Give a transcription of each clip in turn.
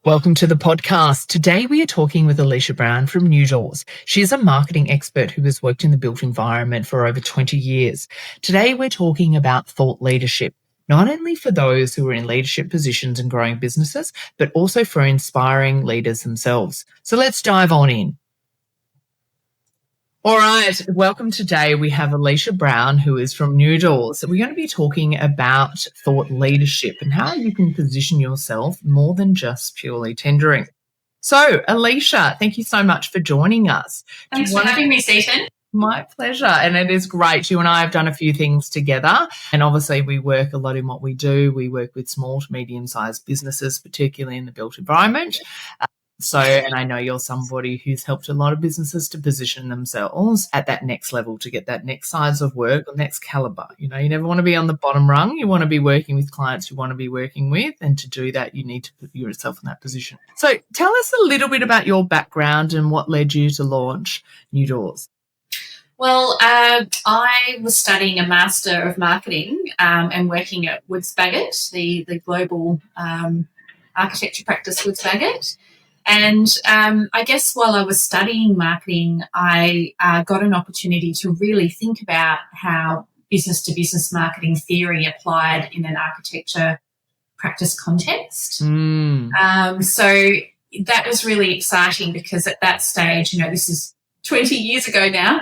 Welcome to the podcast. Today we are talking with Alicia Brown from New Doors. She is a marketing expert who has worked in the built environment for over 20 years. Today we're talking about thought leadership, not only for those who are in leadership positions and growing businesses, but also for inspiring leaders themselves. So let's dive on in. All right, welcome today. We have Alicia Brown, who is from New Doors. We're going to be talking about thought leadership and how you can position yourself more than just purely tendering. So, Alicia, thank you so much for joining us. Thanks for having me, Stephen. My pleasure. And it is great. You and I have done a few things together. And obviously we work a lot in what we do. We work with small to medium-sized businesses, particularly in the built environment. And I know you're somebody who's helped a lot of businesses to position themselves at that next level to get that next size of work or next caliber. You know, you never want to be on the bottom rung. You want to be working with clients you want to be working with. And to do that, you need to put yourself in that position. So tell us a little bit about your background and what led you to launch New Doors. Well, I was studying a Master of Marketing and working at Woods Bagot, the global architecture practice Woods Bagot. And I guess while I was studying marketing, I got an opportunity to really think about how business-to-business marketing theory applied in an architecture practice context. So that was really exciting because at that stage, you know, this is 20 years ago now,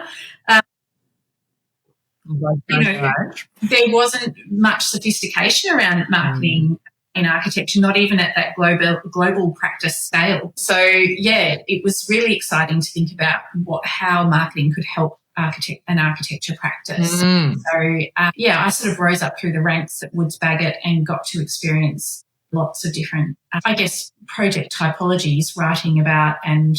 there wasn't much sophistication around marketing in architecture, not even at that global practice scale. So, yeah, it was really exciting to think about how marketing could help an architecture practice. So, I sort of rose up through the ranks at Woods Bagot and got to experience lots of different, project typologies, writing about and,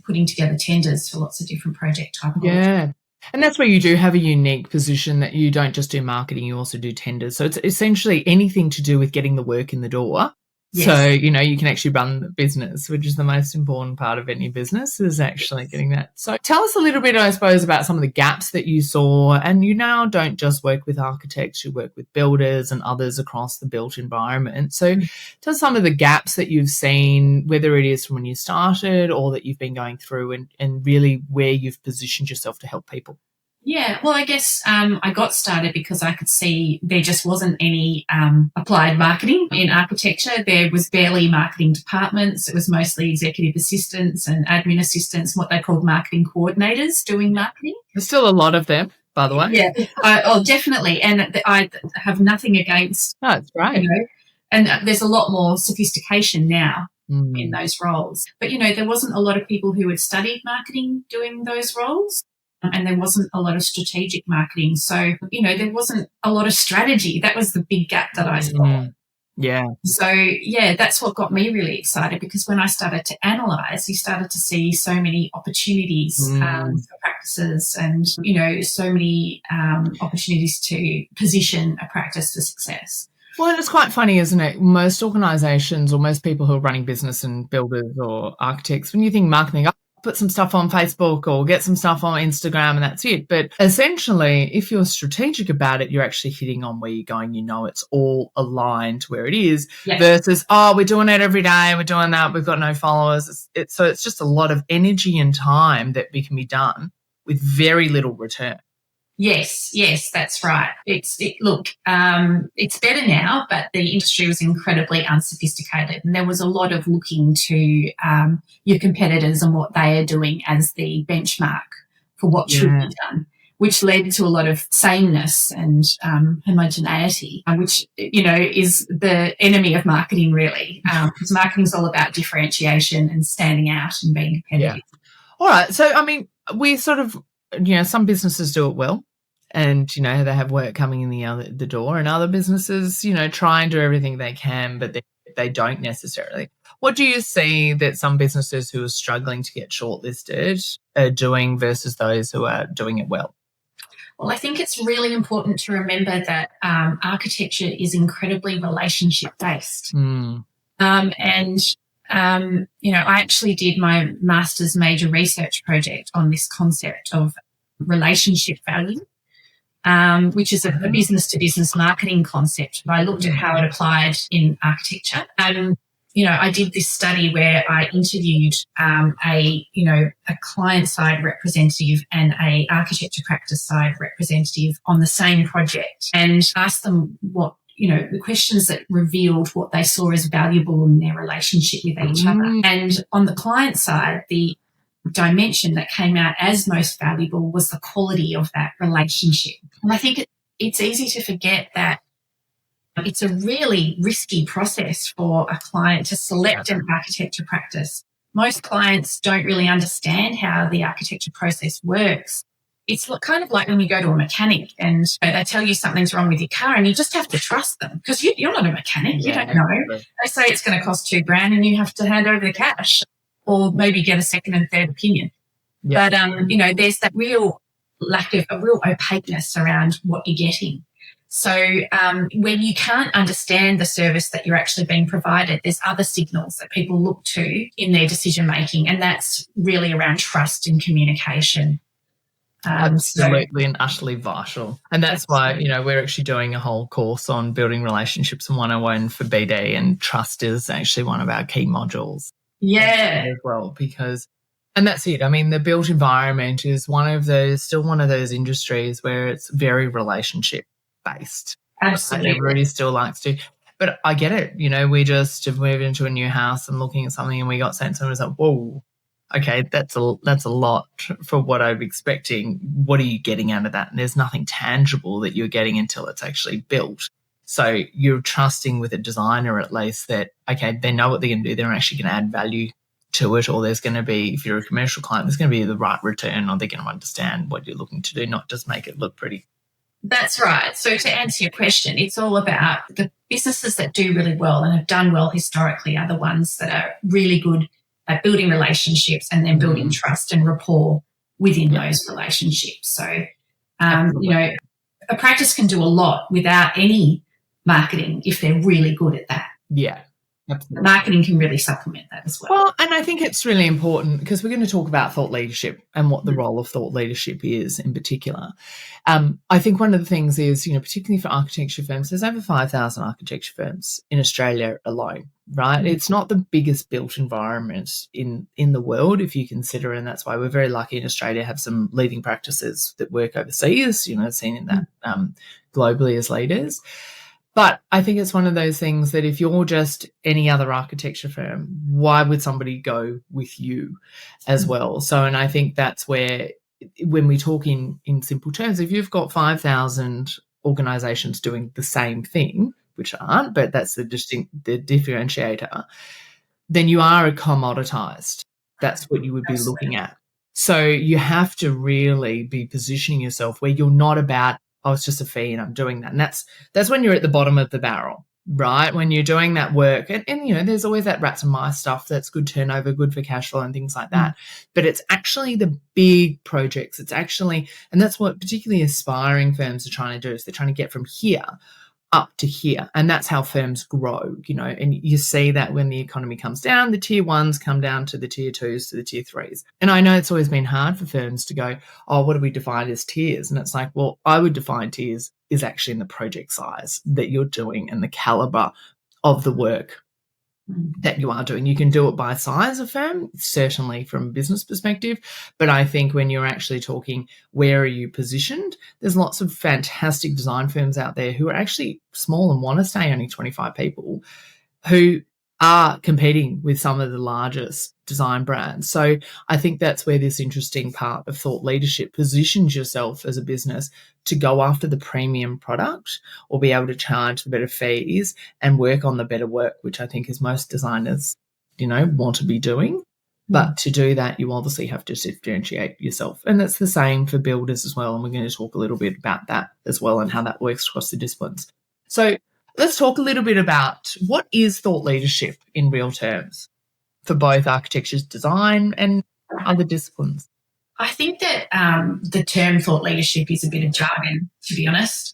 putting together tenders for lots of different project typologies. Yeah. And that's where you do have a unique position that you don't just do marketing, you also do tenders. So it's essentially anything to do with getting the work in the door. Yes. So, you know, you can actually run the business, which is the most important part of any business is actually getting that. So tell us a little bit, I suppose, about some of the gaps that you saw. And you now don't just work with architects, you work with builders and others across the built environment. So tell us some of the gaps that you've seen, whether it is from when you started or that you've been going through and really where you've positioned yourself to help people. Yeah, well, I guess I got started because I could see there just wasn't any applied marketing in architecture. There was barely marketing departments. It was mostly executive assistants and admin assistants, what they called marketing coordinators doing marketing. There's still a lot of them, by the way. Yeah, definitely. And I have nothing against. No, it's great. You know, and there's a lot more sophistication now in those roles. But, you know, there wasn't a lot of people who had studied marketing doing those roles. And there wasn't a lot of strategic marketing. So, you know, there wasn't a lot of strategy. That was the big gap that I saw. Yeah. So, yeah, that's what got me really excited because when I started to analyse, you started to see so many opportunities for practices and, you know, so many opportunities to position a practice for success. Well, it's quite funny, isn't it? Most organisations or most people who are running business and builders or architects, when you think marketing, put some stuff on Facebook or get some stuff on Instagram and that's it. But essentially, if you're strategic about it, you're actually hitting on where you're going. You know, it's all aligned to where it is versus, we're doing it every day. We're doing that. We've got no followers. So it's just a lot of energy and time that can be done with very little return. Yes, that's right. It's better now, but the industry was incredibly unsophisticated and there was a lot of looking to your competitors and what they are doing as the benchmark for what should be done, which led to a lot of sameness and homogeneity, which, you know, is the enemy of marketing really, because marketing is all about differentiation and standing out and being competitive. Yeah. All right. So, I mean, we sort of, you know, some businesses do it well. And, you know, they have work coming in the door and other businesses, you know, try and do everything they can, but they don't necessarily. What do you see that some businesses who are struggling to get shortlisted are doing versus those who are doing it well? Well, I think it's really important to remember that architecture is incredibly relationship-based. You know, I actually did my master's major research project on this concept of relationship value. Which is a business-to-business marketing concept. But I looked at how it applied in architecture. And, I did this study where I interviewed a client-side representative and a architecture practice side representative on the same project and asked them what, the questions that revealed what they saw as valuable in their relationship with each other. And on the client side, the dimension that came out as most valuable was the quality of that relationship. And I think it's easy to forget that it's a really risky process for a client to select an architecture practice. Most clients don't really understand how the architecture process works. It's kind of like when you go to a mechanic and they tell you something's wrong with your car and you just have to trust them because you're not a mechanic. You don't know. They say it's going to cost $2,000 and you have to hand over the cash or maybe get a second and third opinion. But, there's that real lack of a real opaqueness around what you're getting. So when you can't understand the service that you're actually being provided, there's other signals that people look to in their decision-making, and that's really around trust and communication. Absolutely and utterly vital. And that's why, we're actually doing a whole course on building relationships in 101 for BD, and trust is actually one of our key modules. Yeah. As well, and that's it. I mean, the built environment is still one of those industries where it's very relationship based. Absolutely. Everybody still likes to. But I get it. We just have moved into a new house and looking at something and we got sent and it was like, whoa, okay, that's a lot for what I'm expecting. What are you getting out of that? And there's nothing tangible that you're getting until it's actually built. So you're trusting with a designer at least that, okay, they know what they're going to do. They're actually going to add value to it, or there's going to be, if you're a commercial client, there's going to be the right return, or they're going to understand what you're looking to do, not just make it look pretty. That's right. So to answer your question, it's all about the businesses that do really well and have done well historically are the ones that are really good at building relationships and then building trust and rapport within those relationships. So, a practice can do a lot without any marketing if they're really good at that. Yeah. Absolutely. Marketing can really supplement that as well. Well, and I think it's really important because we're going to talk about thought leadership and what the role of thought leadership is in particular. I think one of the things is, particularly for architecture firms, there's over 5,000 architecture firms in Australia alone, right? It's not the biggest built environment in the world if you consider, and that's why we're very lucky in Australia to have some leading practices that work overseas, seen in that globally as leaders. But I think it's one of those things that if you're just any other architecture firm, why would somebody go with you as well? So, and I think that's where, when we talk in simple terms, if you've got 5,000 organisations doing the same thing, which aren't, but that's the differentiator, then you are a commoditised. That's what you would be looking at. So you have to really be positioning yourself where you're not about, oh, it's just a fee and I'm doing that. And that's when you're at the bottom of the barrel, right? When you're doing that work. And there's always that rats and mice stuff that's good turnover, good for cash flow and things like that. But it's actually the big projects. It's actually, and that's what particularly aspiring firms are trying to do, is they're trying to get from here up to here. And that's how firms grow, and you see that when the economy comes down, the tier ones come down to the tier twos, to the tier threes. And I know it's always been hard for firms to go, oh, what do we define as tiers? And it's like, well, I would define tiers is actually in the project size that you're doing and the caliber of the work that you are doing. You can do it by size of firm, certainly from a business perspective, but I think when you're actually talking where are you positioned, there's lots of fantastic design firms out there who are actually small and want to stay only 25 people who are competing with some of the largest design brands. So I think that's where this interesting part of thought leadership positions yourself as a business to go after the premium product or be able to charge the better fees and work on the better work, which I think is most designers, want to be doing. But to do that, you obviously have to differentiate yourself. And that's the same for builders as well. And we're going to talk a little bit about that as well and how that works across the disciplines. So let's talk a little bit about what is thought leadership in real terms for both architecture's design and other disciplines. I think that the term thought leadership is a bit of jargon, to be honest.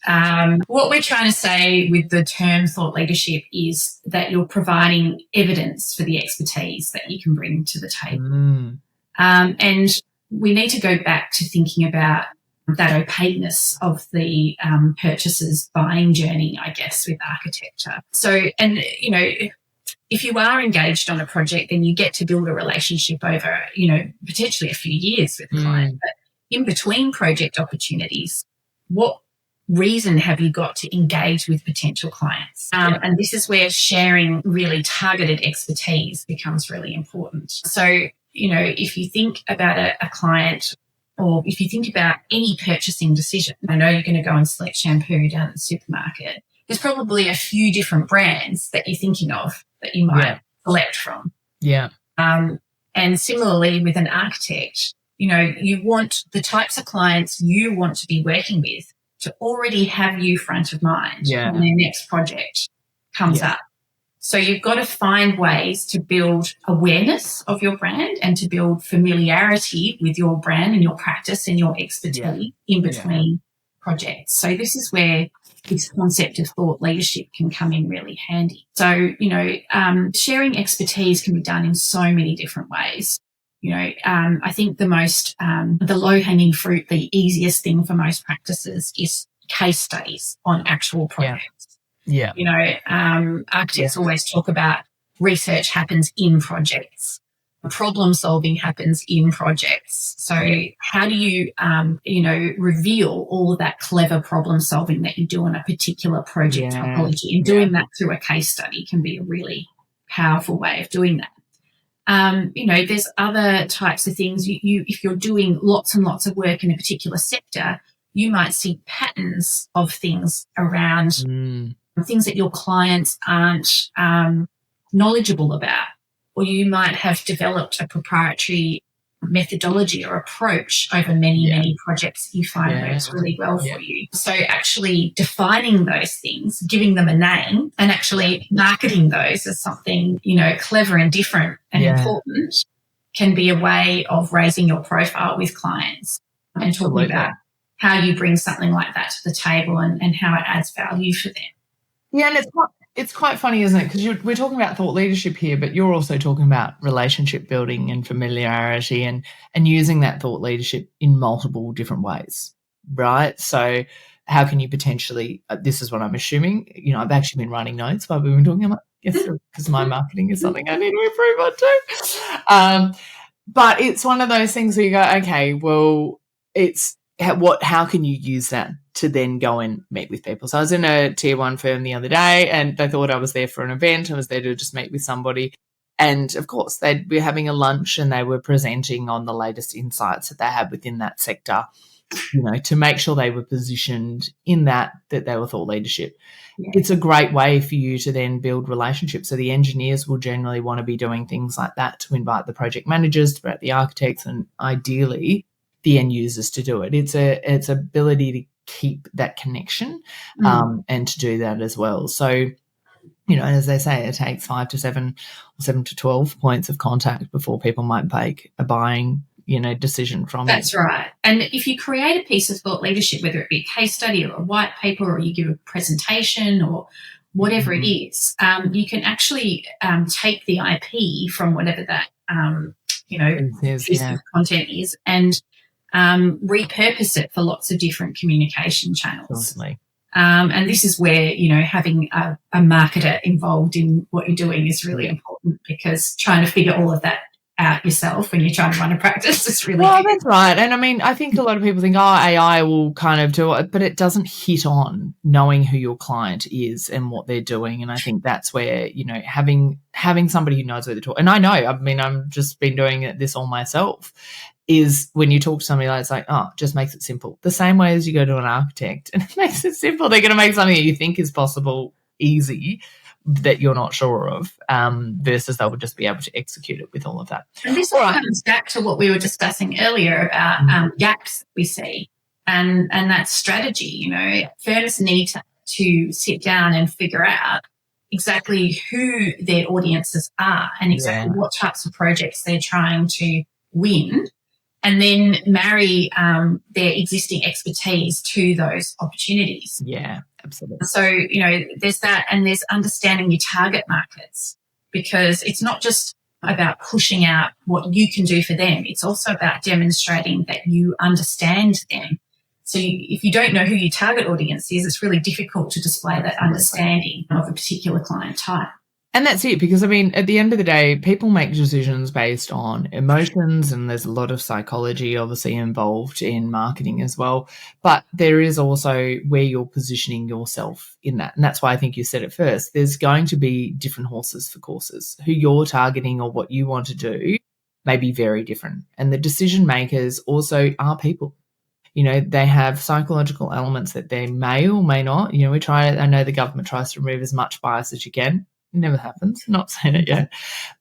What we're trying to say with the term thought leadership is that you're providing evidence for the expertise that you can bring to the table. And we need to go back to thinking about that opaqueness of the purchaser's buying journey, I guess, with architecture. So, and, if you are engaged on a project, then you get to build a relationship over, potentially a few years with the client. But in between project opportunities, what reason have you got to engage with potential clients? And this is where sharing really targeted expertise becomes really important. So, if you think about a client, or if you think about any purchasing decision, I know you're going to go and select shampoo down at the supermarket. There's probably a few different brands that you're thinking of that you might select from. Yeah. And similarly with an architect, you want the types of clients you want to be working with to already have you front of mind when their next project comes up. So you've got to find ways to build awareness of your brand and to build familiarity with your brand and your practice and your expertise in between projects. So this is where this concept of thought leadership can come in really handy. So, sharing expertise can be done in so many different ways. I think the low-hanging fruit, the easiest thing for most practices is case studies on actual projects. Yeah. Architects always talk about research happens in projects. Problem solving happens in projects. So how do you, reveal all of that clever problem solving that you do on a particular project typology? And doing that through a case study can be a really powerful way of doing that. There's other types of things. If you're doing lots and lots of work in a particular sector, you might see patterns of things around things that your clients aren't knowledgeable about. Or you might have developed a proprietary methodology or approach over many projects that you find works really well for you. So actually defining those things, giving them a name, and actually marketing those as something, clever and different and important can be a way of raising your profile with clients and talking about how you bring something like that to the table and how it adds value for them. Yeah, and it's quite funny, isn't it? Because we're talking about thought leadership here, but you're also talking about relationship building and familiarity and using that thought leadership in multiple different ways, right? So how can you potentially, this is what I'm assuming, I've actually been writing notes while we've been talking about, because my marketing is something I need to improve on too. But it's one of those things where you go, okay, well, it's how can you use that to then go and meet with people? So I was in a tier 1 firm the other day and they thought I was there for an event. I was there to just meet with somebody. And, of course, they'd be having a lunch and they were presenting on the latest insights that they had within that sector, to make sure they were positioned in that they were thought leadership. Yeah. It's a great way for you to then build relationships. So the engineers will generally want to be doing things like that to invite the project managers, to invite the architects, and ideally the end users to do it. It's ability to keep that connection and to do that as well. So, as they say, it takes 5 to 7 or 7 to 12 points of contact before people might make a buying, decision from That's right. And if you create a piece of thought leadership, whether it be a case study or a white paper or you give a presentation or whatever it is, you can actually take the IP from whatever that, piece of content is and repurpose it for lots of different communication channels. Totally. And this is where, having a marketer involved in what you're doing is really important, because trying to figure all of that out yourself when you're trying to run a practice is really good. That's right. And, I think a lot of people think, AI will kind of do it, but it doesn't hit on knowing who your client is and what they're doing. And I think that's where, having somebody who knows where they're talking. And I know, I've just been doing this all myself, is when you talk to somebody like, it's like, just makes it simple. The same way as you go to an architect and it makes it simple. They're going to make something that you think is possible easy that you're not sure of, versus they would just be able to execute it with all of that. And this all comes back to what we were discussing earlier about gaps that we see and that strategy. Firms need to sit down and figure out exactly who their audiences are and exactly what types of projects they're trying to win, and then marry their existing expertise to those opportunities. Yeah, absolutely. So, there's that, and there's understanding your target markets, because it's not just about pushing out what you can do for them. It's also about demonstrating that you understand them. So if you don't know who your target audience is, it's really difficult to display that understanding of a particular client type. And that's it, because, I mean, at the end of the day, people make decisions based on emotions, and there's a lot of psychology obviously involved in marketing as well. But there is also where you're positioning yourself in that. And that's why I think you said it first. There's going to be different horses for courses. Who you're targeting or what you want to do may be very different. And the decision makers also are people. You know, they have psychological elements that they may or may not. You know, I know the government tries to remove as much bias as you can. It never happens. Not saying it yet.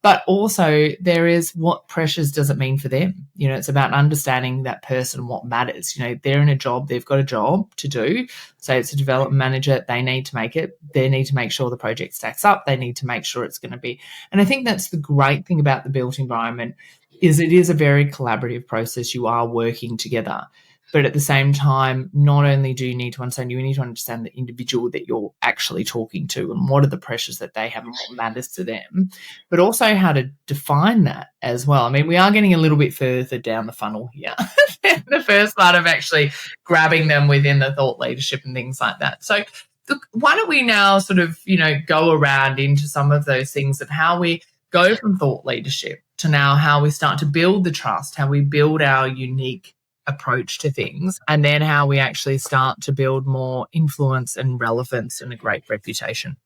But also there is, what pressures does it mean for them? You know, it's about understanding that person, what matters. You know, they're in a job, they've got a job to do. So it's a development manager, they need to make it. They need to make sure the project stacks up. They need to make sure it's going to be. And I think that's the great thing about the built environment, is it is a very collaborative process. You are working together. But at the same time, not only do you need to understand, you need to understand the individual that you're actually talking to and what are the pressures that they have and what matters to them, but also how to define that as well. I mean, we are getting a little bit further down the funnel here. The first part of actually grabbing them within the thought leadership and things like that. So look, why don't we now sort of, you know, go around into some of those things of how we go from thought leadership to now how we start to build the trust, how we build our unique approach to things, and then how we actually start to build more influence and relevance and a great reputation.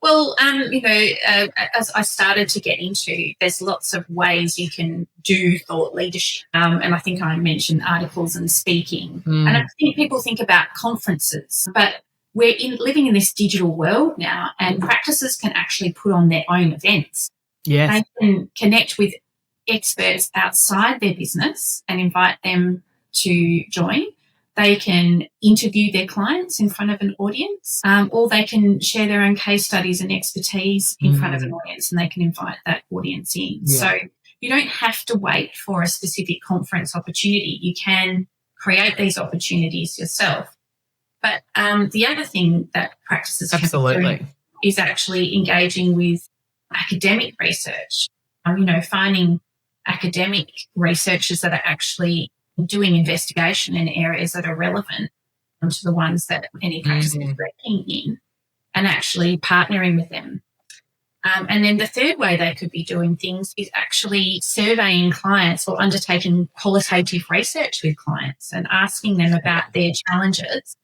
Well, as I started to get into, there's lots of ways you can do thought leadership. And I think I mentioned articles and speaking. And I think people think about conferences, but we're living in this digital world now, and practices can actually put on their own events. Yes. They can connect with experts outside their business and invite them to join. They can interview their clients in front of an audience, or they can share their own case studies and expertise in front of an audience, and they can invite that audience in. Yeah. So you don't have to wait for a specific conference opportunity. You can create these opportunities yourself. But the other thing that practices can do is actually engaging with academic research. Finding academic researchers that are actually doing investigation in areas that are relevant to the ones that any practice is working in, and actually partnering with them. And then the third way they could be doing things is actually surveying clients or undertaking qualitative research with clients and asking them about their challenges,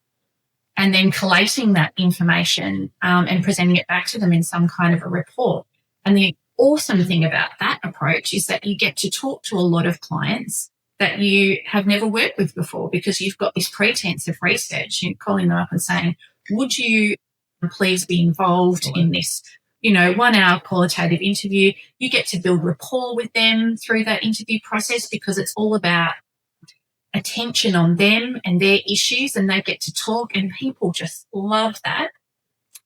and then collating that information and presenting it back to them in some kind of a report. And the awesome thing about that approach is that you get to talk to a lot of clients that you have never worked with before, because you've got this pretense of research. You're calling them up and saying, would you please be involved in this, 1 hour qualitative interview? You get to build rapport with them through that interview process, because it's all about attention on them and their issues, and they get to talk, and people just love that.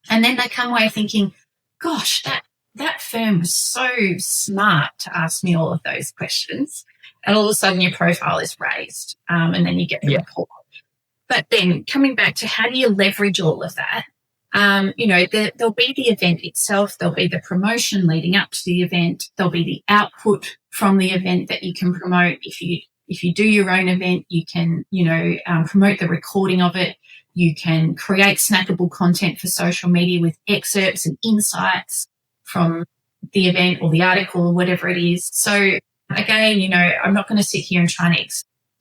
And then they come away thinking, gosh, that firm was so smart to ask me all of those questions. And all of a sudden your profile is raised, and then you get the report. But then coming back to how do you leverage all of that, there'll be the event itself, there'll be the promotion leading up to the event, there'll be the output from the event that you can promote. If you do your own event, you can, promote the recording of it. You can create snackable content for social media with excerpts and insights from the event or the article or whatever it is. So again, I'm not going to sit here and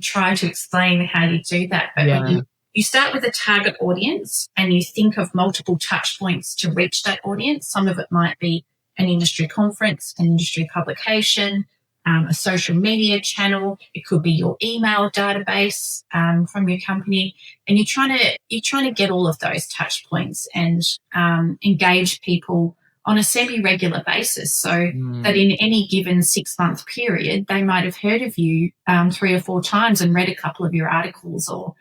try to explain how you do that. But when you start with a target audience and you think of multiple touch points to reach that audience. Some of it might be an industry conference, an industry publication, a social media channel. It could be your email database from your company, and you're trying to get all of those touch points and engage people on a semi-regular basis, so that in any given 6-month period, they might have heard of you 3 or 4 times and read a couple of your articles, or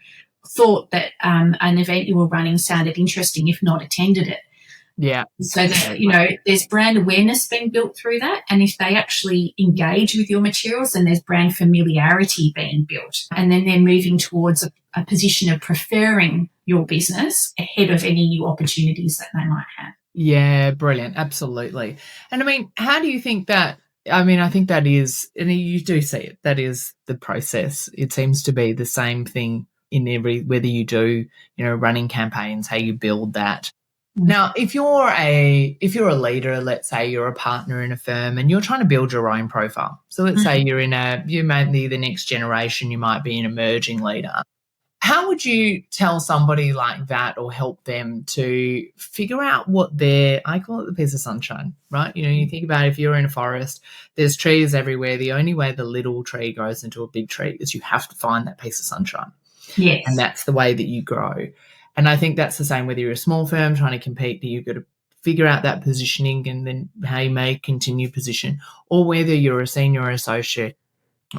thought that an event you were running sounded interesting, if not attended it. Yeah. So that, there's brand awareness being built through that. And if they actually engage with your materials, then there's brand familiarity being built. And then they're moving towards a position of preferring your business ahead of any new opportunities that they might have. Yeah, brilliant. Absolutely. And I mean, how do you think that, I think that is, and you do see it, that is the process. It seems to be the same thing in whether you do, running campaigns, how you build that. Now, if you're a leader, let's say you're a partner in a firm and you're trying to build your own profile. So let's say you might be the next generation, you might be an emerging leader. How would you tell somebody like that or help them to figure out what I call it the piece of sunshine, right? You think about if you're in a forest, there's trees everywhere. The only way the little tree grows into a big tree is you have to find that piece of sunshine. Yes. And that's the way that you grow. And I think that's the same whether you're a small firm trying to compete, that you've got to figure out that positioning and then how you may continue position, or whether you're a senior associate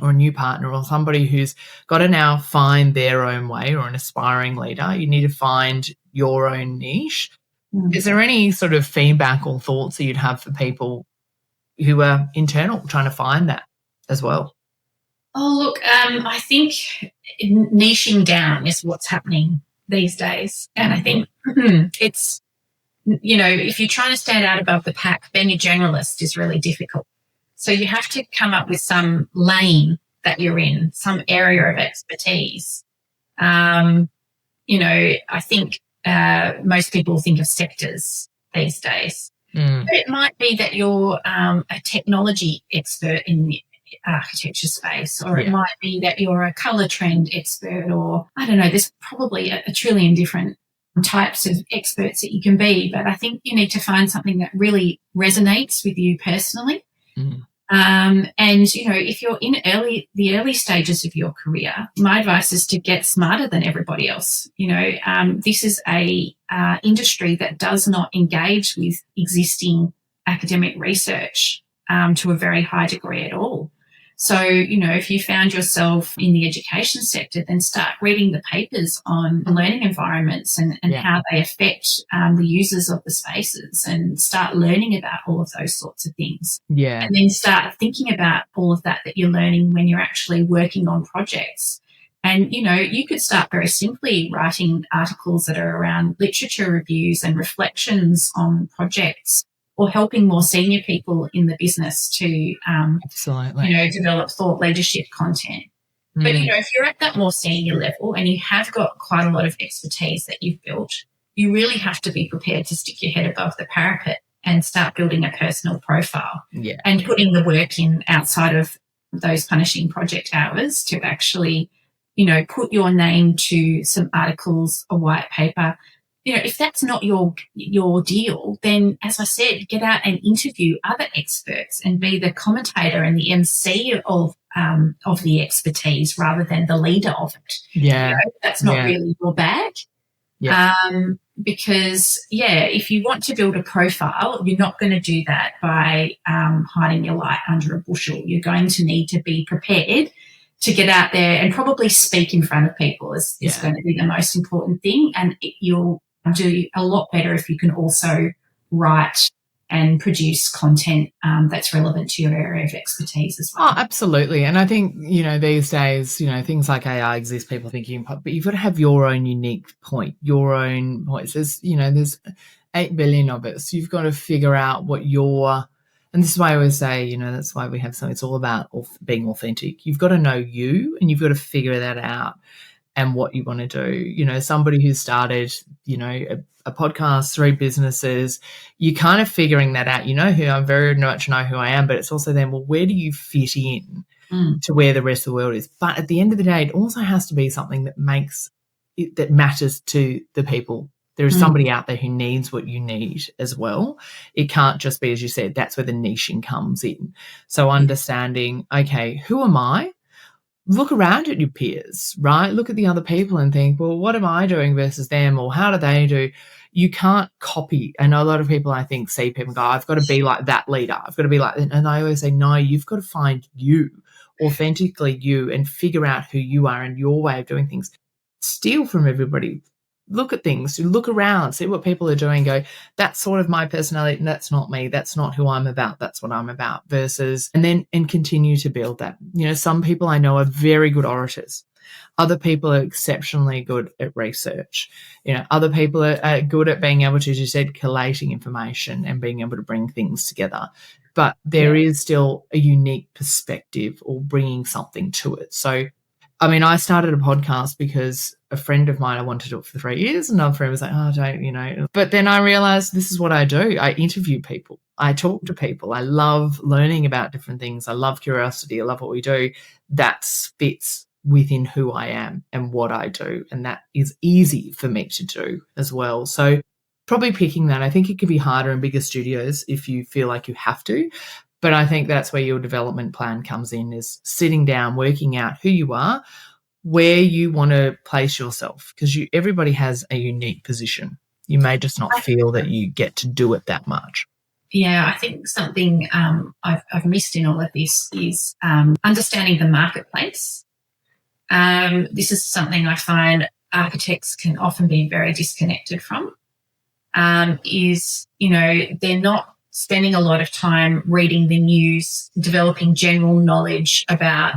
or a new partner or somebody who's got to now find their own way, or an aspiring leader. You need to find your own niche. Is there any sort of feedback or thoughts that you'd have for people who are internal trying to find that as well? Oh, look, I think niching down is what's happening these days. And I think it's, if you're trying to stand out above the pack, being a generalist is really difficult. So you have to come up with some lane that you're in, some area of expertise. I think most people think of sectors these days. But it might be that you're a technology expert in the architecture space, or it might be that you're a colour trend expert, or I don't know, there's probably a trillion different types of experts that you can be. But I think you need to find something that really resonates with you personally. And, if you're in the early stages of your career, my advice is to get smarter than everybody else. This is a industry that does not engage with existing academic research to a very high degree at all. So, if you found yourself in the education sector, then start reading the papers on learning environments and how they affect the users of the spaces, and start learning about all of those sorts of things. Yeah. And then start thinking about all of that you're learning when you're actually working on projects. And, you could start very simply writing articles that are around literature reviews and reflections on projects, or helping more senior people in the business to, absolutely, develop thought leadership content. But, if you're at that more senior level and you have got quite a lot of expertise that you've built, you really have to be prepared to stick your head above the parapet and start building a personal profile and putting the work in outside of those punishing project hours to actually, put your name to some articles, a white paper. If that's not your deal, then, as I said, get out and interview other experts and be the commentator and the MC of the expertise rather than the leader of it. Yeah, that's not really your bag. Yeah. Because if you want to build a profile, you're not going to do that by hiding your light under a bushel. You're going to need to be prepared to get out there and probably speak in front of people is going to be the most important thing. And you'll do a lot better if you can also write and produce content that's relevant to your area of expertise as well. Oh, absolutely. And I think, these days, things like AI exist, people thinking, but you've got to have your own unique point, your own voice. There's 8 billion of us. You've got to figure out what and this is why I always say, that's why we have it's all about being authentic. You've got to know you, and you've got to figure that out and what you want to do. Somebody who started, a podcast, 3 businesses, you're kind of figuring that out. I very much know who I am, but it's also then, well, where do you fit in to where the rest of the world is? But at the end of the day, it also has to be something that that matters to the people. There is somebody out there who needs what you need as well. It can't just be, as you said, that's where the niching comes in. So understanding, okay, who am I? Look around at your peers, right? Look at the other people and think, well, what am I doing versus them, or how do they do? You can't copy. I know a lot of people, I think, see people go, I've got to be like that leader. I've got to be like that. And I always say, no, you've got to find you, authentically you, and figure out who you are and your way of doing things. Steal from everybody. Look at things, look around, see what people are doing, go, that's sort of my personality, and that's not me, that's not who I'm about, that's what I'm about, versus, and continue to build that. Some people I know are very good orators. Other people are exceptionally good at research. Other people are good at being able to, as you said, collating information and being able to bring things together. But there is still a unique perspective or bringing something to it. So, I started a podcast because a friend of mine, I wanted to do it for 3 years. Another friend was like, oh, don't. But then I realized this is what I do. I interview people. I talk to people. I love learning about different things. I love curiosity. I love what we do. That fits within who I am and what I do. And that is easy for me to do as well. So probably picking that. I think it could be harder in bigger studios if you feel like you have to. But I think that's where your development plan comes in, is sitting down, working out who you are, where you want to place yourself, because everybody has a unique position. You may just not feel that you get to do it that much. Yeah, I think something I've missed in all of this is understanding the marketplace. This is something I find architects can often be very disconnected from, they're not spending a lot of time reading the news, developing general knowledge about,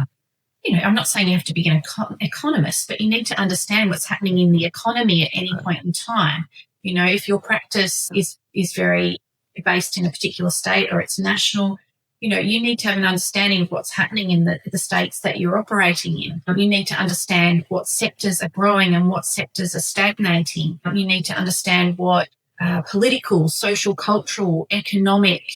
I'm not saying you have to be an economist, but you need to understand what's happening in the economy at any point in time. If your practice is very based in a particular state or it's national, you need to have an understanding of what's happening in the states that you're operating in. You need to understand what sectors are growing and what sectors are stagnating. You need to understand what political, social, cultural, economic,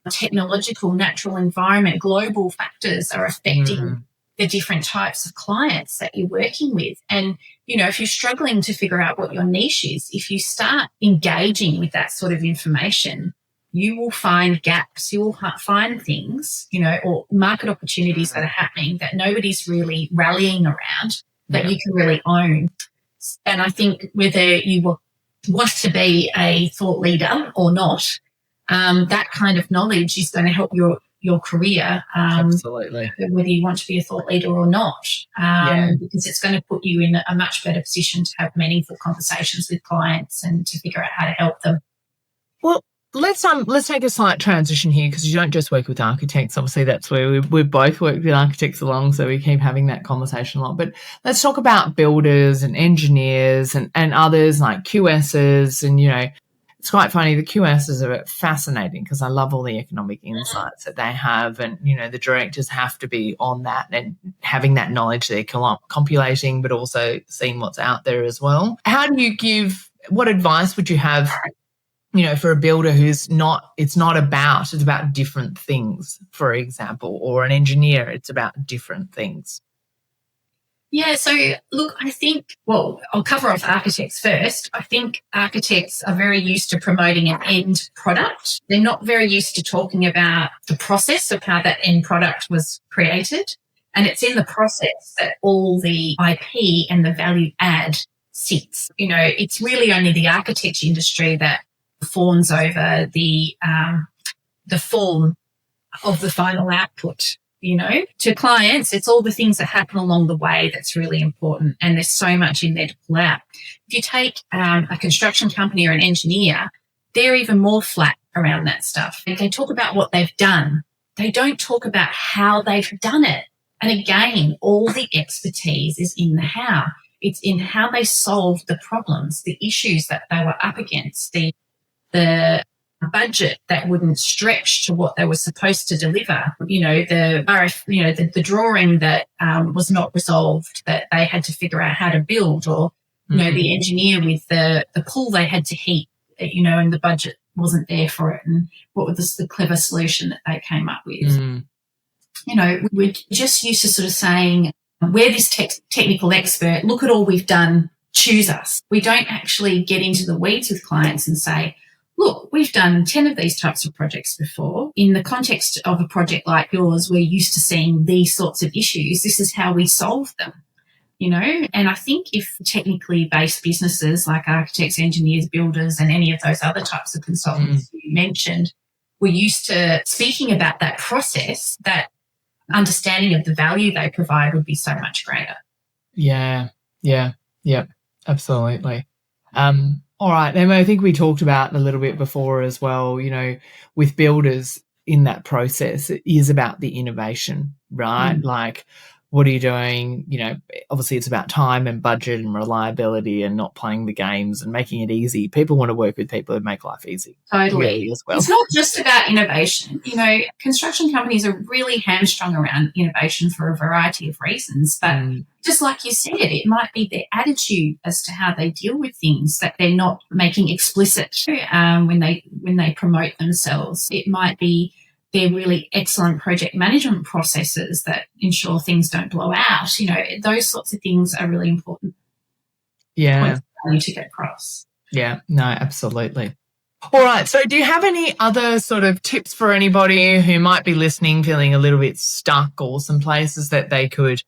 technological, natural environment, global factors are affecting the different types of clients that you're working with. And, if you're struggling to figure out what your niche is, if you start engaging with that sort of information, you will find gaps, you will find things, or market opportunities that are happening that nobody's really rallying around that you can really own. And I think whether you want to be a thought leader or not, that kind of knowledge is going to help your career. Absolutely. Whether you want to be a thought leader or not, because it's going to put you in a much better position to have meaningful conversations with clients and to figure out how to help them. Well, let's take a slight transition here, because you don't just work with architects. Obviously, that's where we've both worked with architects along, so we keep having that conversation a lot. But let's talk about builders and engineers and others like QSs. And, it's quite funny. The QSs are fascinating because I love all the economic insights that they have. And, the directors have to be on that and having that knowledge they're compulating, but also seeing what's out there as well. What advice would you have, for a builder it's about different things, for example, or an engineer, it's about different things? Yeah, so look, I think, I'll cover off architects first. I think architects are very used to promoting an end product. They're not very used to talking about the process of how that end product was created. And it's in the process that all the IP and the value add sits. It's really only the architecture industry that fawns over the form of the final output. To clients, it's all the things that happen along the way that's really important, and there's so much in there to pull out. If you take a construction company or an engineer, they're even more flat around that stuff. They talk about what they've done. They don't talk about how they've done it. And again, all the expertise is in the how. It's in how they solved the problems, the issues that they were up against, the budget that wouldn't stretch to what they were supposed to deliver, the drawing that was not resolved that they had to figure out how to build, or the engineer with the pool they had to heat, and the budget wasn't there for it, and what was the clever solution that they came up with. We're just used to sort of saying, we're this technical expert, look at all we've done, choose us. We don't actually get into the weeds with clients and say, look, we've done 10 of these types of projects before. In the context of a project like yours, we're used to seeing these sorts of issues. This is how we solve them, And I think if technically based businesses like architects, engineers, builders, and any of those other types of consultants you mentioned were used to speaking about that process, that understanding of the value they provide would be so much greater. Yeah, absolutely. All right. And I think we talked about a little bit before as well, with builders in that process, it is about the innovation, right? Like What are you doing? You know, obviously it's about time and budget and reliability and not playing the games and making it easy. People want to work with people who make life easy. Totally. Really, as well. It's not just about innovation. You know, construction companies are really hamstrung around innovation for a variety of reasons. But just like you said, it might be their attitude as to how they deal with things that they're not making explicit when they promote themselves. It might be they're really excellent project management processes that ensure things don't blow out. You know, those sorts of things are really important. Yeah. Points to get across. Yeah, no, absolutely. All right. So do you have any other sort of tips for anybody who might be listening, feeling a little bit stuck, or some places that they could,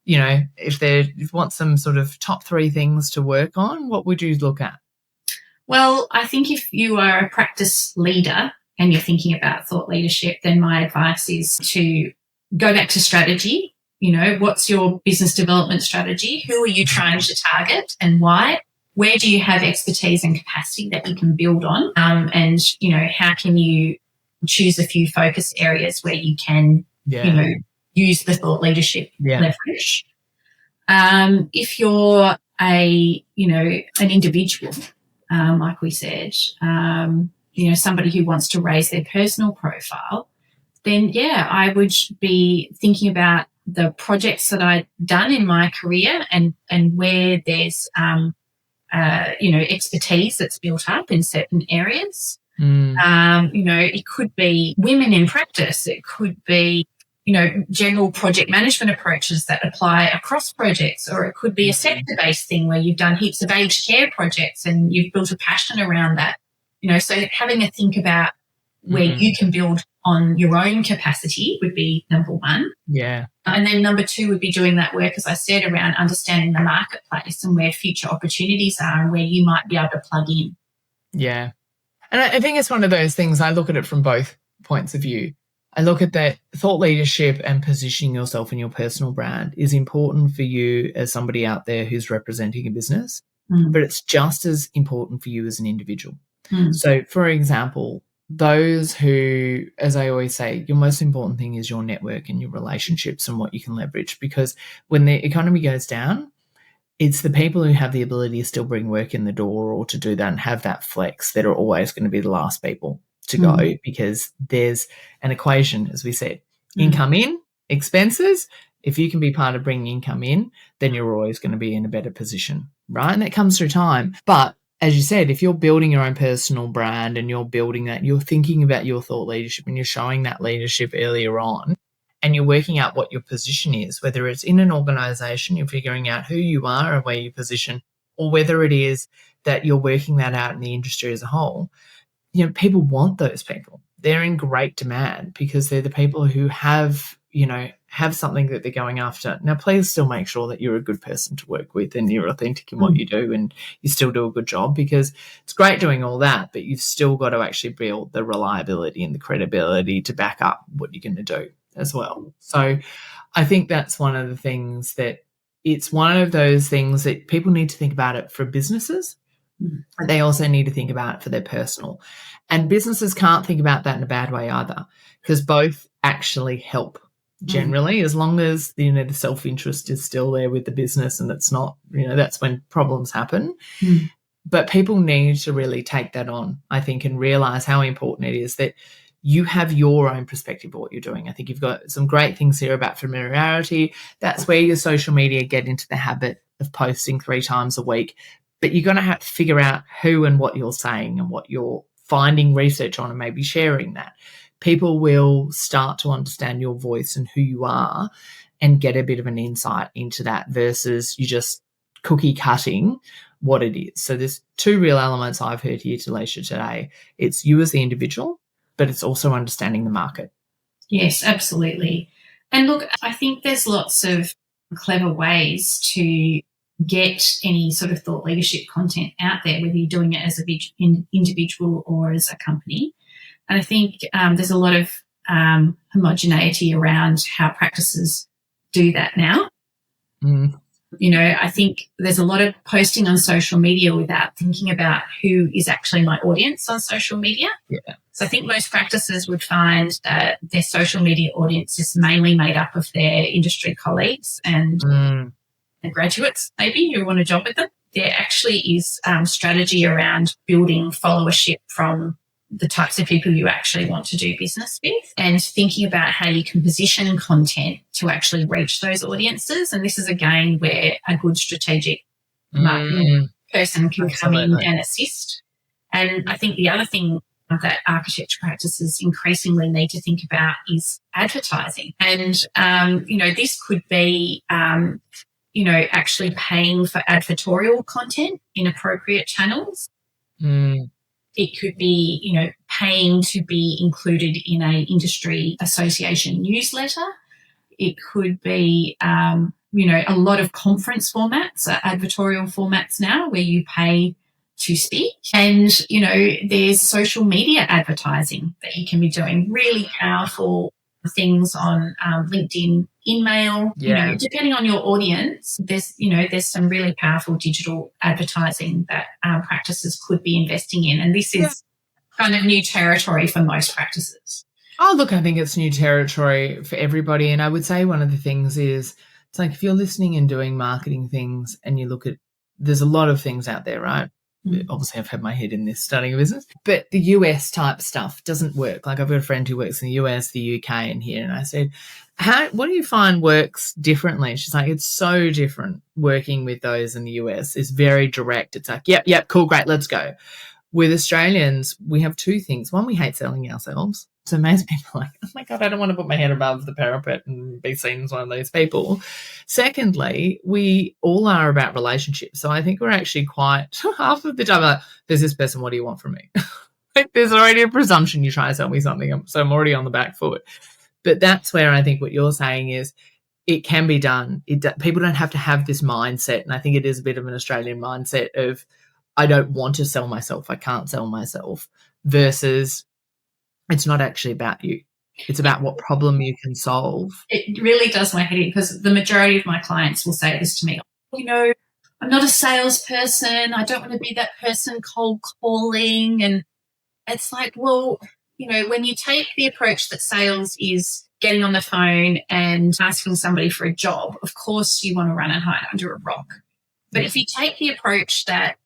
you know, if they want some sort of top 3 things to work on, what would you look at? Well, I think if you are a practice leader and you're thinking about thought leadership, then my advice is to go back to strategy. You know, what's your business development strategy? Who are you trying to target and why? Where do you have expertise and capacity that you can build on? And, you know, how can you choose a few focus areas where you can, you know, use the thought leadership leverage? If you're an individual, like we said, you know, somebody who wants to raise their personal profile, then, I would be thinking about the projects that I've done in my career and where there's, expertise that's built up in certain areas. You know, it could be women in practice. It could be, you know, general project management approaches that apply across projects, or it could be a sector-based thing where you've done heaps of aged care projects and you've built a passion around that. You know, so having a think about where you can build on your own capacity would be number 1. Yeah. And then number 2 would be doing that work, as I said, around understanding the marketplace and where future opportunities are and where you might be able to plug in. Yeah. And I think it's one of those things, I look at it from both points of view. I look at that thought leadership and positioning yourself in your personal brand is important for you as somebody out there who's representing a business, but it's just as important for you as an individual. So, for example, those who, as I always say, your most important thing is your network and your relationships and what you can leverage, because when the economy goes down, it's the people who have the ability to still bring work in the door or to do that and have that flex that are always going to be the last people to go, because there's an equation, as we said, income in, expenses. If you can be part of bringing income in, then you're always going to be in a better position, right? And that comes through time. But as you said, if you're building your own personal brand and you're building that, you're thinking about your thought leadership and you're showing that leadership earlier on, and you're working out what your position is, whether it's in an organization, you're figuring out who you are and where you position, or whether it is that you're working that out in the industry as a whole. You know, people want those people. They're in great demand because they're the people who have, you know, have something that they're going after. Now, please still make sure that you're a good person to work with and you're authentic in what you do and you still do a good job, because it's great doing all that, but you've still got to actually build the reliability and the credibility to back up what you're going to do as well. So I think that's one of the things that it's one of those things that people need to think about it for businesses. But they also need to think about it for their personal. And businesses can't think about that in a bad way either, because both actually help generally, as long as, you know, the self-interest is still there with the business and it's not, you know, that's when problems happen. But people need to really take that on, I think, and realise how important it is that you have your own perspective of what you're doing. I think you've got some great things here about familiarity. That's where your social media get into the habit of posting 3 times a week. But you're going to have to figure out who and what you're saying and what you're finding research on and maybe sharing that. People will start to understand your voice and who you are and get a bit of an insight into that versus you just cookie cutting what it is. So there's 2 real elements I've heard here, Alicia, today. It's you as the individual, but it's also understanding the market. Yes, absolutely. And look, I think there's lots of clever ways to get any sort of thought leadership content out there, whether you're doing it as an individual or as a company. And I think there's a lot of homogeneity around how practices do that now. I think there's a lot of posting on social media without thinking about who is actually my audience on social media. Yeah. So I think most practices would find that their social media audience is mainly made up of their industry colleagues and graduates, maybe, who want a job with them. There actually is strategy around building followership from the types of people you actually want to do business with, and thinking about how you can position content to actually reach those audiences. And this is, again, where a good strategic marketing person can come in and assist. And I think the other thing that architecture practices increasingly need to think about is advertising. And, this could be, actually paying for advertorial content in appropriate channels. It could be, paying to be included in a industry association newsletter. It could be, a lot of conference formats, advertorial formats now, where you pay to speak. And, there's social media advertising that you can be doing, really powerful things on LinkedIn, email. Depending on your audience, there's some really powerful digital advertising that practices could be investing in. And this is kind of new territory for most practices. Oh, look, I think it's new territory for everybody. And I would say one of the things is, it's like if you're listening and doing marketing things and you look at, there's a lot of things out there, right? Obviously, I've had my head in this studying business, but the US type stuff doesn't work. Like, I've got a friend who works in the US, the UK, and here, and I said, what do you find works differently? She's like, it's so different working with those in the US. It's very direct. It's like, yep, cool, great, let's go. With Australians, we have two things. One, we hate selling ourselves. So most people are like, oh my God, I don't want to put my head above the parapet and be seen as one of those people. Secondly, we all are about relationships. So I think we're actually quite, half of the time, like, there's this person, what do you want from me? Like, there's already a presumption you try to sell me something, so I'm already on the back foot. But that's where I think what you're saying is it can be done. People don't have to have this mindset, and I think it is a bit of an Australian mindset of, I don't want to sell myself, I can't sell myself, versus it's not actually about you. It's about what problem you can solve. It really does my head in, because the majority of my clients will say this to me, I'm not a salesperson. I don't want to be that person cold calling. And it's like, well, when you take the approach that sales is getting on the phone and asking somebody for a job, of course you want to run and hide under a rock. But if you take the approach that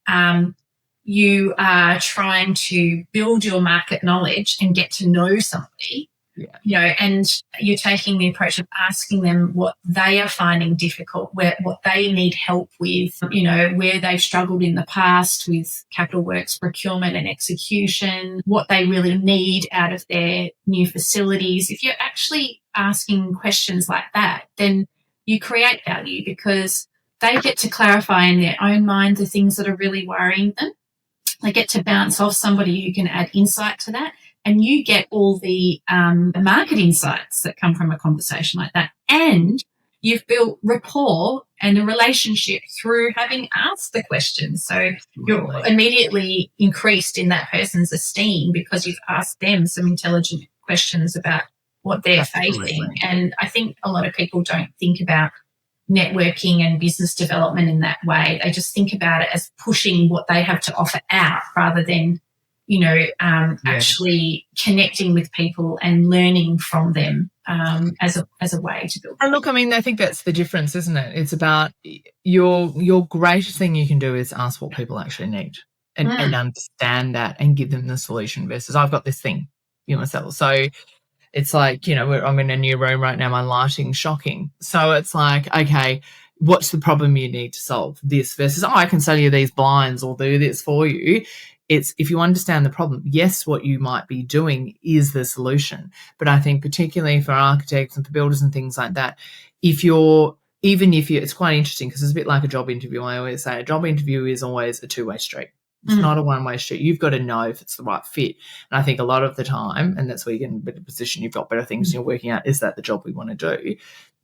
you are trying to build your market knowledge and get to know somebody, and you're taking the approach of asking them what they are finding difficult, what they need help with, where they've struggled in the past with capital works procurement and execution, what they really need out of their new facilities. If you're actually asking questions like that, then you create value, because they get to clarify in their own mind the things that are really worrying them. They get to bounce off somebody who can add insight to that, and you get all the market insights that come from a conversation like that. And you've built rapport and a relationship through having asked the questions. So you're immediately increased in that person's esteem because you've asked them some intelligent questions about what they're facing. And I think a lot of people don't think about networking and business development in that way. They just think about it as pushing what they have to offer out, rather than, actually connecting with people and learning from them as a way to build. And look, I mean, I think that's the difference, isn't it? It's about your greatest thing you can do is ask what people actually need and understand that and give them the solution, versus I've got this thing, you must sell. So it's like, I'm in a new room right now, my lighting's shocking. So it's like, okay, what's the problem you need to solve? This versus, I can sell you these blinds or do this for you. It's, if you understand the problem, yes, what you might be doing is the solution. But I think particularly for architects and for builders and things like that, it's quite interesting, because it's a bit like a job interview. I always say a job interview is always a two-way street. It's not a one-way street. You've got to know if it's the right fit. And I think a lot of the time, and that's where you get in a better position, you've got better things and you're working out, is that the job we want to do?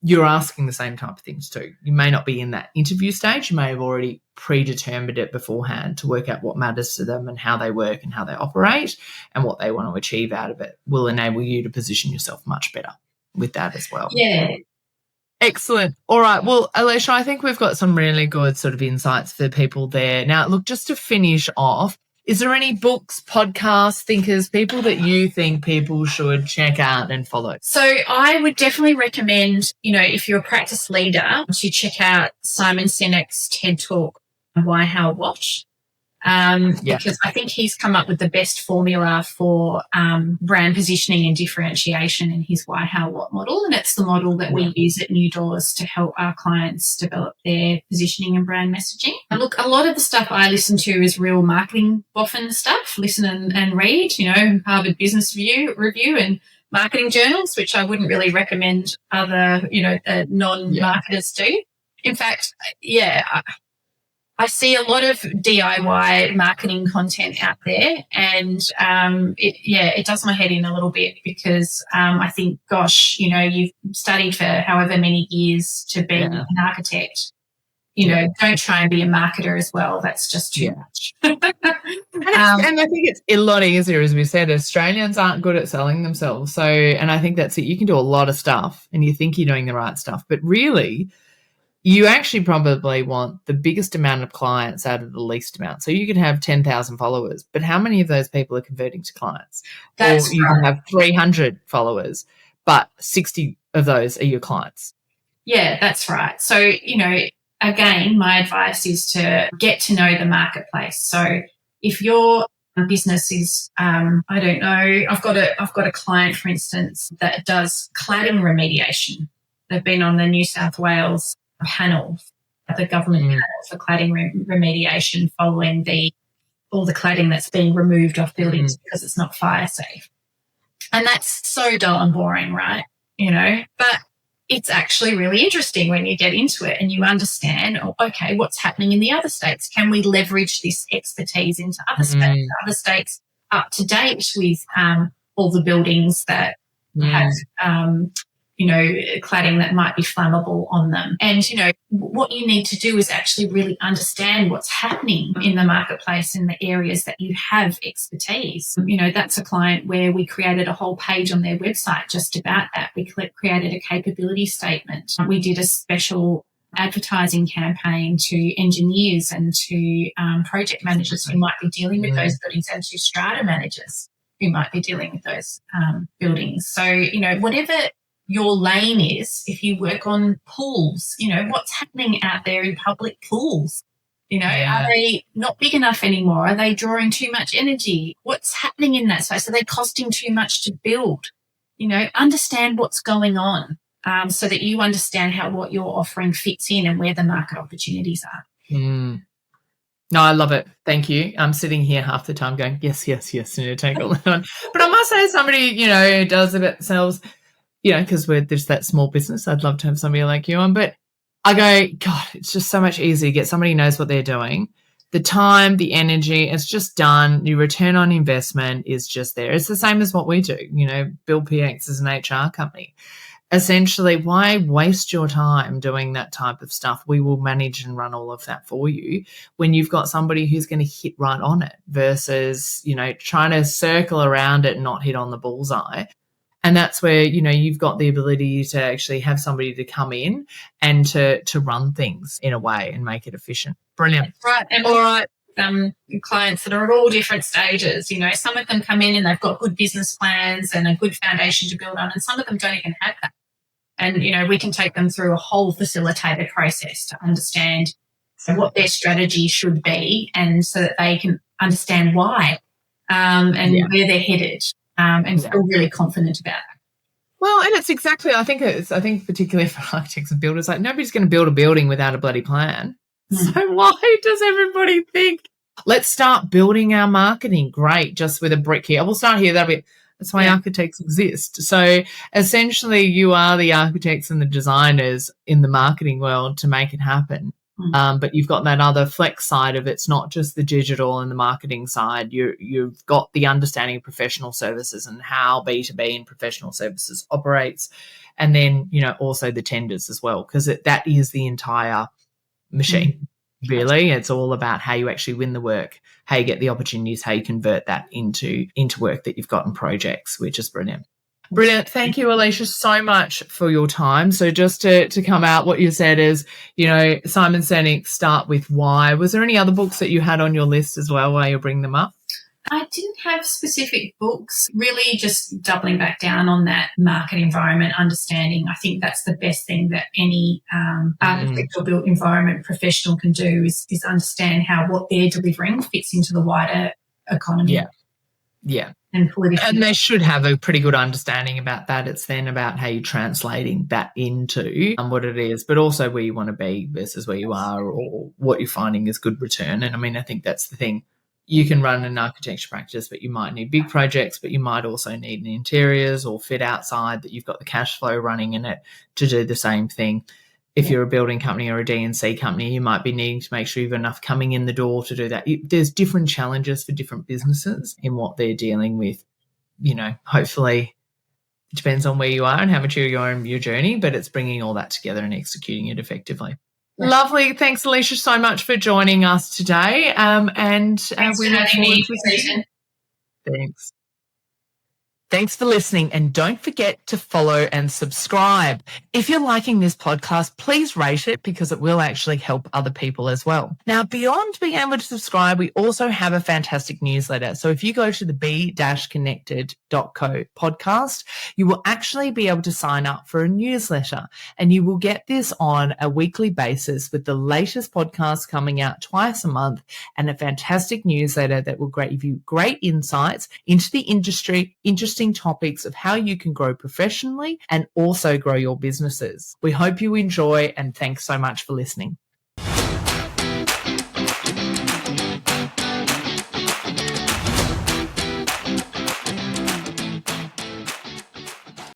You're asking the same type of things too. You may not be in that interview stage. You may have already predetermined it beforehand to work out what matters to them and how they work and how they operate and what they want to achieve out of it will enable you to position yourself much better with that as well. Yeah. Excellent. All right. Well, Alicia, I think we've got some really good sort of insights for people there. Now, look, just to finish off, is there any books, podcasts, thinkers, people that you think people should check out and follow? So I would definitely recommend, if you're a practice leader, to check out Simon Sinek's TED Talk, Why, How, What. Because I think he's come up with the best formula for brand positioning and differentiation in his Why, How, What model. And it's the model that we use at New Doors to help our clients develop their positioning and brand messaging. And look, a lot of the stuff I listen to is real marketing boffin stuff. Listen and read, Harvard Business Review and marketing journals, which I wouldn't really recommend other, non-marketers do. In fact, I see a lot of DIY marketing content out there, and it does my head in a little bit because I think, gosh, you've studied for however many years to be an architect. Don't try and be a marketer as well. That's just too much. And I think it's a lot easier, as we said. Australians aren't good at selling themselves. So, and I think that's it. You can do a lot of stuff and you think you're doing the right stuff, but really you actually probably want the biggest amount of clients out of the least amount. So you could have 10,000 followers, but how many of those people are converting to clients? Or you can have 300 followers, but 60 of those are your clients. Yeah, that's right. So, again, my advice is to get to know the marketplace. So if your business is, I don't know, I've got a client, for instance, that does cladding remediation. They've been on the New South Wales panel, the government panel for cladding remediation following all the cladding that's being removed off buildings because it's not fire safe. And that's so dull and boring, right? But it's actually really interesting when you get into it and you understand, okay, what's happening in the other states? Can we leverage this expertise into other states? Other states up to date with all the buildings that have cladding that might be flammable on them. And, what you need to do is actually really understand what's happening in the marketplace in the areas that you have expertise. That's a client where we created a whole page on their website just about that. We created a capability statement. We did a special advertising campaign to engineers and to project managers who might be dealing with those buildings and to strata managers who might be dealing with those buildings. So, whatever your lane is, if you work on pools, what's happening out there in public pools? Are they not big enough anymore? Are they drawing too much energy? What's happening in that space? Are they costing too much to build? Understand what's going on so that you understand how what you're offering fits in and where the market opportunities are. No, I love it. Thank you. I'm sitting here half the time going, yes, take all that on. But I must say somebody, who does it themselves, because we're just that small business. I'd love to have somebody like you on. But I go, God, it's just so much easier to get somebody who knows what they're doing. The time, the energy, it's just done. Your return on investment is just there. It's the same as what we do. Build PX is an HR company. Essentially, why waste your time doing that type of stuff? We will manage and run all of that for you when you've got somebody who's going to hit right on it versus, trying to circle around it and not hit on the bullseye. And that's where, you've got the ability to actually have somebody to come in and to run things in a way and make it efficient. Brilliant. That's right. And all right, clients that are at all different stages, some of them come in and they've got good business plans and a good foundation to build on, and some of them don't even have that. And, we can take them through a whole facilitated process to understand what their strategy should be and so that they can understand why and where they're headed. And feel really confident about it. Well, and it's exactly, I think particularly for architects and builders, like nobody's going to build a building without a bloody plan. So why does everybody think, let's start building our marketing? Great, just with a brick here. We'll start here. That's why architects exist. So essentially you are the architects and the designers in the marketing world to make it happen. But you've got that other flex side of it's not just the digital and the marketing side. You've got the understanding of professional services and how B2B and professional services operates. And then, also the tenders as well, because that is the entire machine. Really, it's all about how you actually win the work, how you get the opportunities, how you convert that into work that you've got in projects, which is brilliant. Brilliant. Thank you, Alicia, so much for your time. So just to come out, what you said is, Simon Sinek, Start With Why. Was there any other books that you had on your list as well while you bring them up? I didn't have specific books, really just doubling back down on that market environment understanding. I think that's the best thing that any architect or built environment professional can do is understand how what they're delivering fits into the wider economy. Yeah. And they should have a pretty good understanding about that. It's then about how you're translating that into what it is, but also where you want to be versus where you are or what you're finding is good return. And, I think that's the thing. You can run an architecture practice, but you might need big projects, but you might also need an interiors or fit outside that you've got the cash flow running in it to do the same thing. If you're a building company or a D&C company, you might be needing to make sure you've got enough coming in the door to do that. There's different challenges for different businesses in what they're dealing with. Hopefully it depends on where you are and how mature you are in your journey, but it's bringing all that together and executing it effectively. Yeah. Lovely. Thanks, Alicia, so much for joining us today. Thanks we look forward to seeing. Thanks. Thanks for listening, and don't forget to follow and subscribe. If you're liking this podcast, please rate it because it will actually help other people as well. Now, beyond being able to subscribe, we also have a fantastic newsletter. So if you go to the be-connected.co podcast, you will actually be able to sign up for a newsletter, and you will get this on a weekly basis with the latest podcast coming out twice a month and a fantastic newsletter that will give you great insights into the industry, interesting topics of how you can grow professionally and also grow your businesses. We hope you enjoy, and thanks so much for listening.